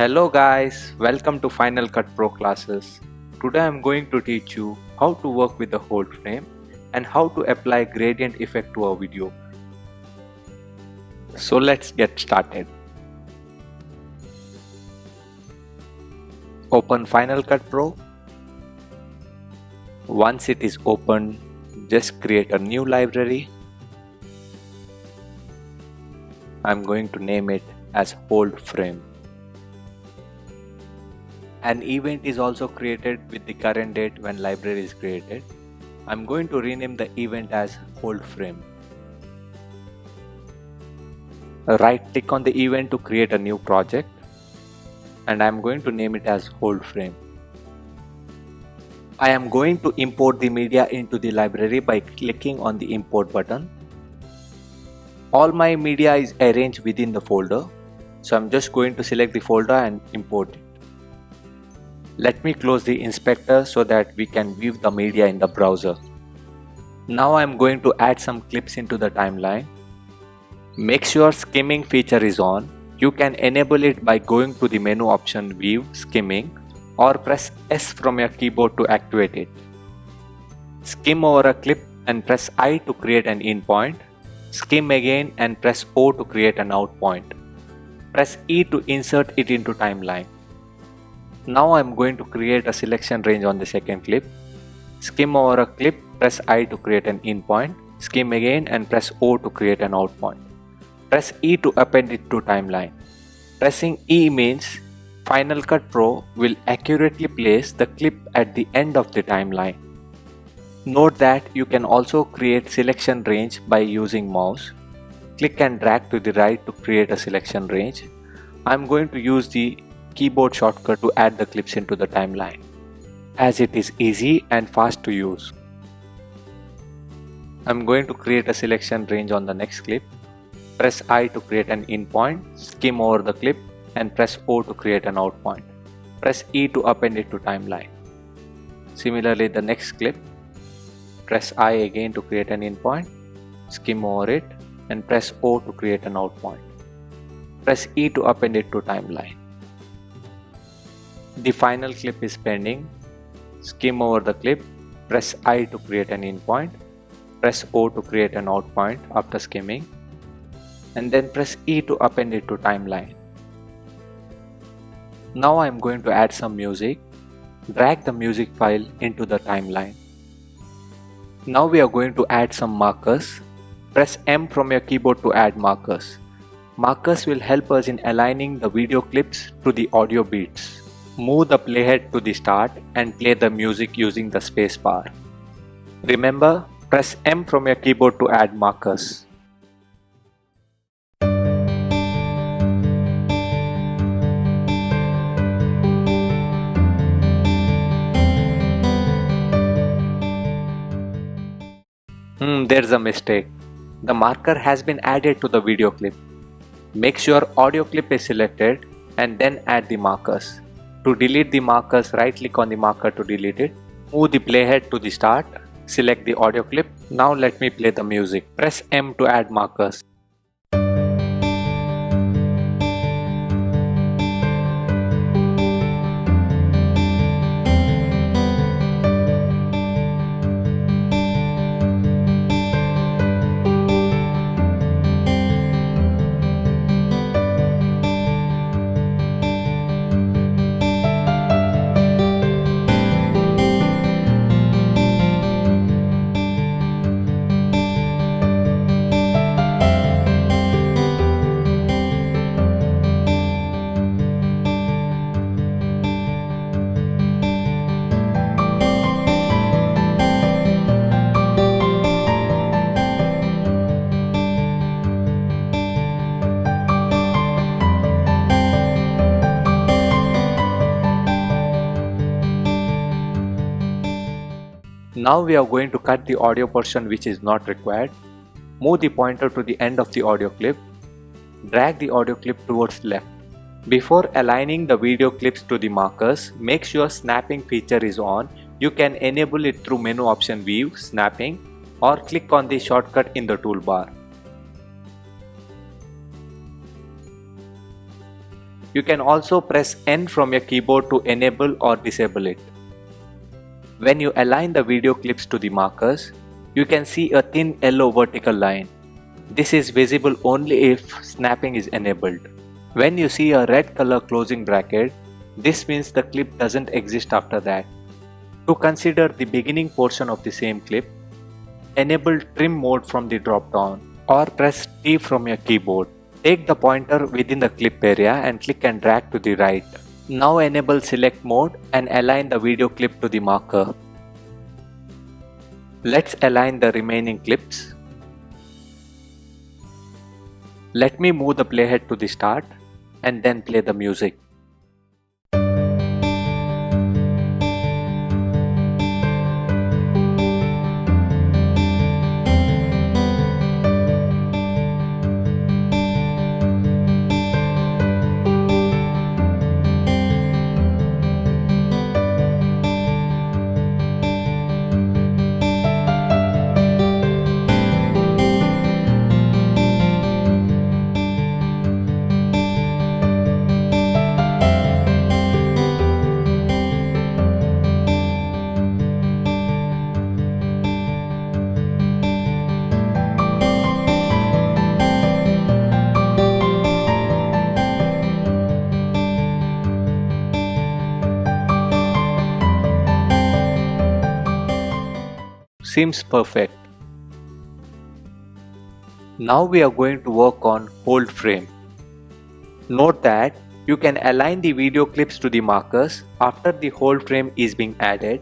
Hello guys, welcome to Final Cut Pro classes. Today I am going to teach you how to work with the hold frame and how to apply gradient effect to a video. So let's get started. Open Final Cut Pro. Once it is open, just create a new library. I am going to name it as hold frame. An event is also created with the current date when library is created. I'm going to rename the event as hold frame. Right click on the event to create a new project and I'm going to name it as hold frame. I am going to import the media into the library by clicking on the import button. All my media is arranged within the folder, so I'm just going to select the folder and import it. Let me close the inspector so that we can view the media in the browser. Now I am going to add some clips into the timeline. Make sure skimming feature is on. You can enable it by going to the menu option View Skimming or press S from your keyboard to activate it. Skim over a clip and press I to create an in point. Skim again and press O to create an out point. Press E to insert it into timeline. Now I am going to create a selection range on the second clip. Skim over a clip, press I to create an in point. Skim again and press O to create an out point. Press E to append it to timeline. Pressing E means Final Cut Pro will accurately place the clip at the end of the timeline. Note that you can also create selection range by using mouse. Click and drag to the right to create a selection range. I am going to use the keyboard shortcut to add the clips into the timeline, as it is easy and fast to use. I'm going to create a selection range on the next clip. Press I to create an in point, skim over the clip and press O to create an out point. Press E to append it to timeline. Similarly, the next clip, press I again to create an in point, skim over it and press O to create an out point. Press E to append it to timeline. The final clip is pending. Skim over the clip, press I to create an in point, press O to create an out point after skimming, and then press E to append it to timeline. Now I am going to add some music. Drag the music file into the timeline. Now we are going to add some markers. Press M from your keyboard to add markers. Markers will help us in aligning the video clips to the audio beats. Move the playhead to the start and play the music using the spacebar. Remember, press M from your keyboard to add markers. There's a mistake. The marker has been added to the video clip. Make sure audio clip is selected and then add the markers. To delete the markers, right click on the marker to delete it. Move the playhead to the start. Select the audio clip. Now let me play the music. Press M to add markers. Now we are going to cut the audio portion which is not required. Move the pointer to the end of the audio clip. Drag the audio clip towards left. Before aligning the video clips to the markers, make sure snapping feature is on. You can enable it through menu option View, Snapping, or click on the shortcut in the toolbar. You can also press N from your keyboard to enable or disable it. When you align the video clips to the markers, you can see a thin yellow vertical line. This is visible only if snapping is enabled. When you see a red color closing bracket, this means the clip doesn't exist after that. To consider the beginning portion of the same clip, enable trim mode from the drop down or press T from your keyboard. Take the pointer within the clip area and click and drag to the right. Now enable select mode and align the video clip to the marker. Let's align the remaining clips. Let me move the playhead to the start and then play the music. Seems perfect. Now we are going to work on hold frame. Note that you can align the video clips to the markers after the hold frame is being added.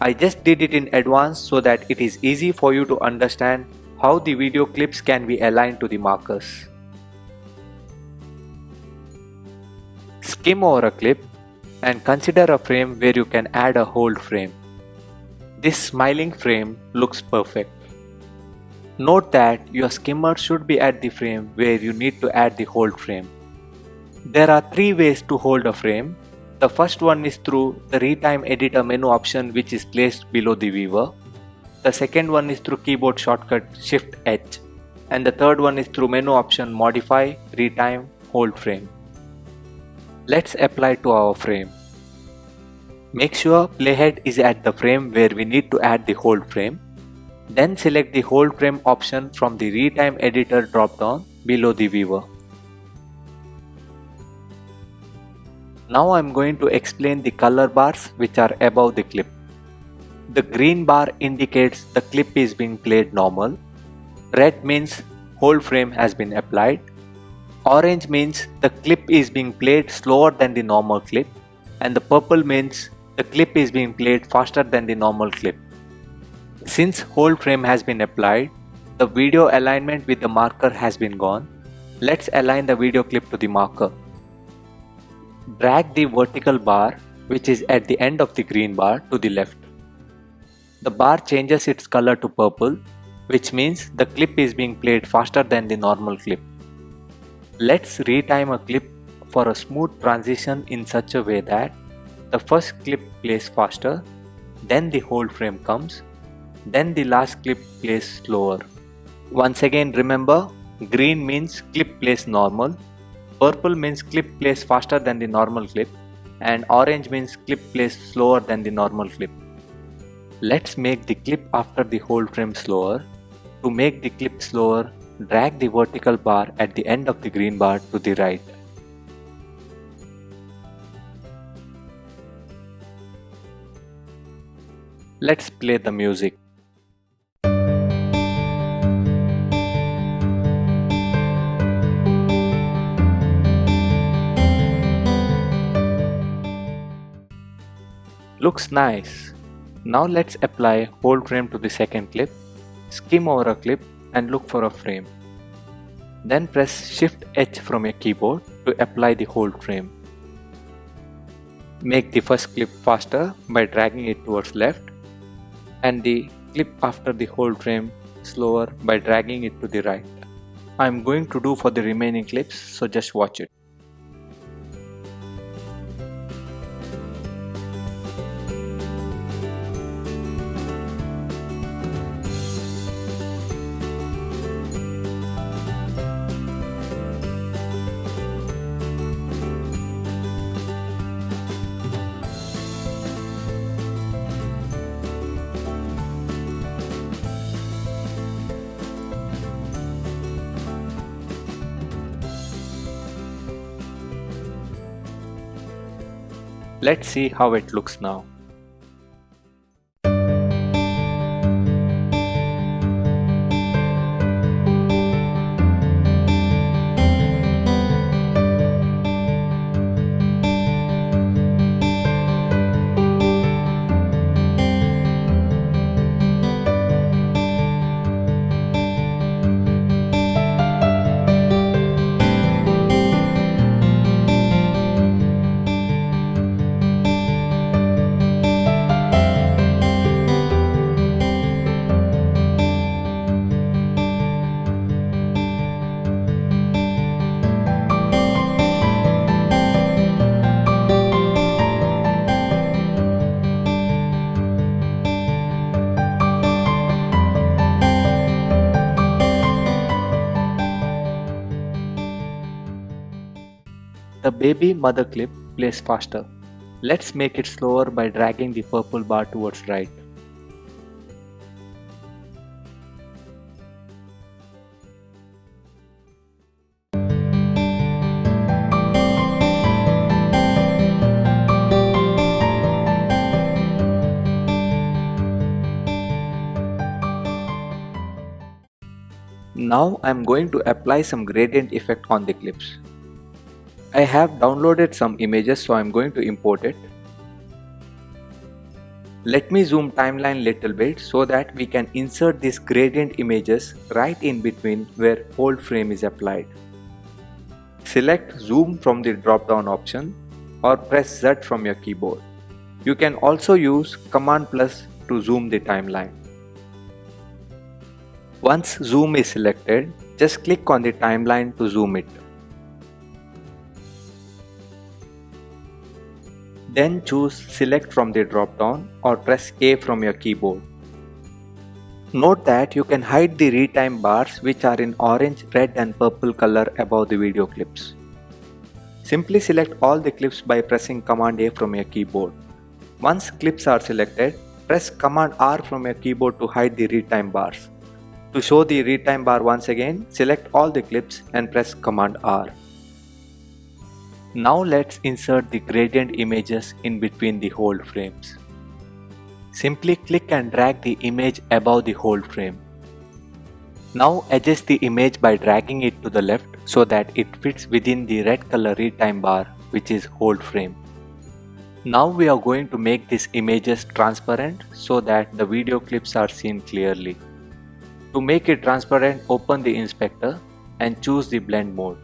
I just did it in advance so that it is easy for you to understand how the video clips can be aligned to the markers. Skim over a clip and consider a frame where you can add a hold frame. This smiling frame looks perfect. Note that your skimmer should be at the frame where you need to add the hold frame. There are three ways to hold a frame. The first one is through the Retime Editor menu option, which is placed below the viewer. The second one is through keyboard shortcut Shift H. And the third one is through menu option Modify, Retime, Hold Frame. Let's apply to our frame. Make sure playhead is at the frame where we need to add the hold frame. Then select the hold frame option from the Retime Editor drop-down below the viewer. Now I am going to explain the color bars which are above the clip. The green bar indicates the clip is being played normal. Red means hold frame has been applied. Orange means the clip is being played slower than the normal clip. And the purple means the clip is being played faster than the normal clip. Since hold frame has been applied, the video alignment with the marker has been gone. Let's align the video clip to the marker. Drag the vertical bar, which is at the end of the green bar, to the left. The bar changes its color to purple, which means the clip is being played faster than the normal clip. Let's retime a clip for a smooth transition in such a way that the first clip plays faster, then the hold frame comes, then the last clip plays slower. Once again remember, green means clip plays normal, purple means clip plays faster than the normal clip, and orange means clip plays slower than the normal clip. Let's make the clip after the hold frame slower. To make the clip slower, drag the vertical bar at the end of the green bar to the right. Let's play the music. Looks nice. Now let's apply hold frame to the second clip. Skim over a clip and look for a frame. Then press Shift H from your keyboard to apply the hold frame. Make the first clip faster by dragging it towards left, and the clip after the hold frame slower by dragging it to the right. I am going to do for the remaining clips, so just watch it. Let's see how it looks now. The baby mother clip plays faster. Let's make it slower by dragging the purple bar towards right. Now I'm going to apply some gradient effect on the clips. I have downloaded some images, so I'm going to import it. Let me zoom timeline little bit so that we can insert these gradient images right in between where hold frame is applied. Select zoom from the drop down option or press Z from your keyboard. You can also use Command plus to zoom the timeline. Once zoom is selected, just click on the timeline to zoom it. Then choose select from the drop down or press K from your keyboard. Note that you can hide the retime bars which are in orange, red and purple color above the video clips. Simply select all the clips by pressing Command A from your keyboard. Once clips are selected, press Command R from your keyboard to hide the retime bars. To show the retime bar once again, select all the clips and press Command R. Now let's insert the gradient images in between the hold frames. Simply click and drag the image above the hold frame. Now adjust the image by dragging it to the left so that it fits within the red color retime bar, which is hold frame. Now we are going to make these images transparent so that the video clips are seen clearly. To make it transparent, open the inspector and choose the blend mode.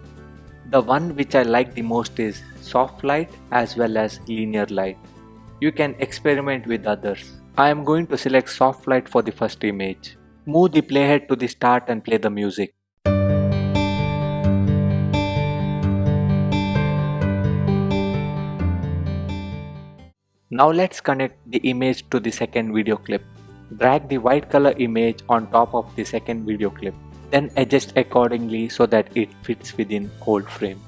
The one which I like the most is soft light as well as linear light. You can experiment with others. I am going to select soft light for the first image. Move the playhead to the start and play the music. Now let's connect the image to the second video clip. Drag the white color image on top of the second video clip. Then adjust accordingly so that it fits within hold frame.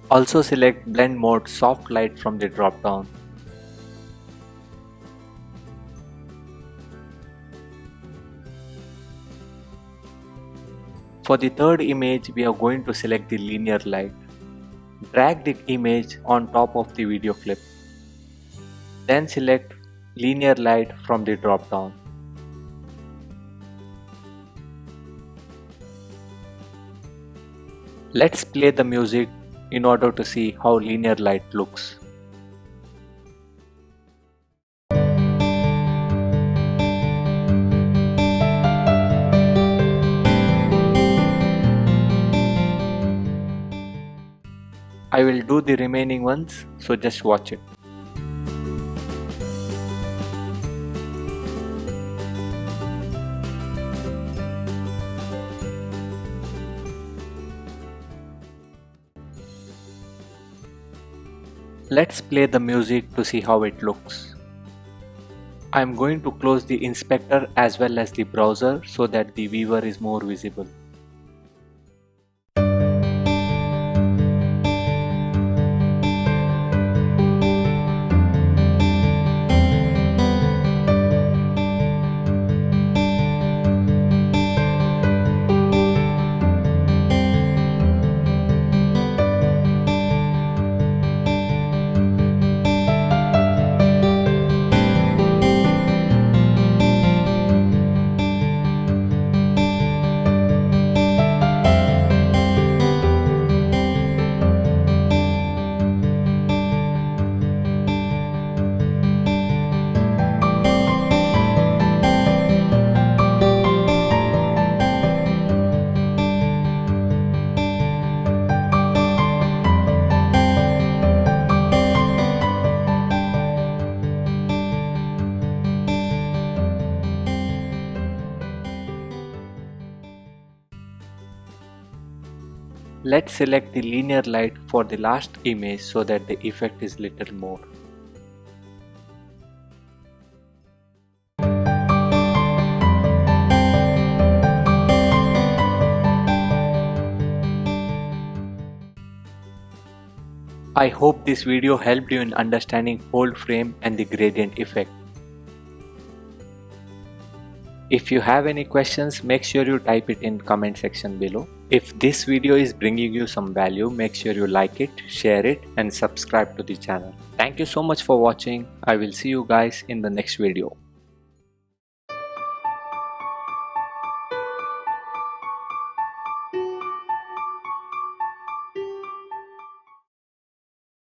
Also select blend mode soft light from the drop down. For the third image, we are going to select the linear light. Drag the image on top of the video clip. Then select linear light from the drop down. Let's play the music in order to see how linear light looks. I will do the remaining ones, so just watch it. Let's play the music to see how it looks. I am going to close the inspector as well as the browser so that the viewer is more visible. Let's select the linear light for the last image so that the effect is little more. I hope this video helped you in understanding hold frame and the gradient effect. If you have any questions, make sure you type it in comment section below. If this video is bringing you some value, make sure you like it, share it and subscribe to the channel. Thank you so much for watching. I will see you guys in the next video.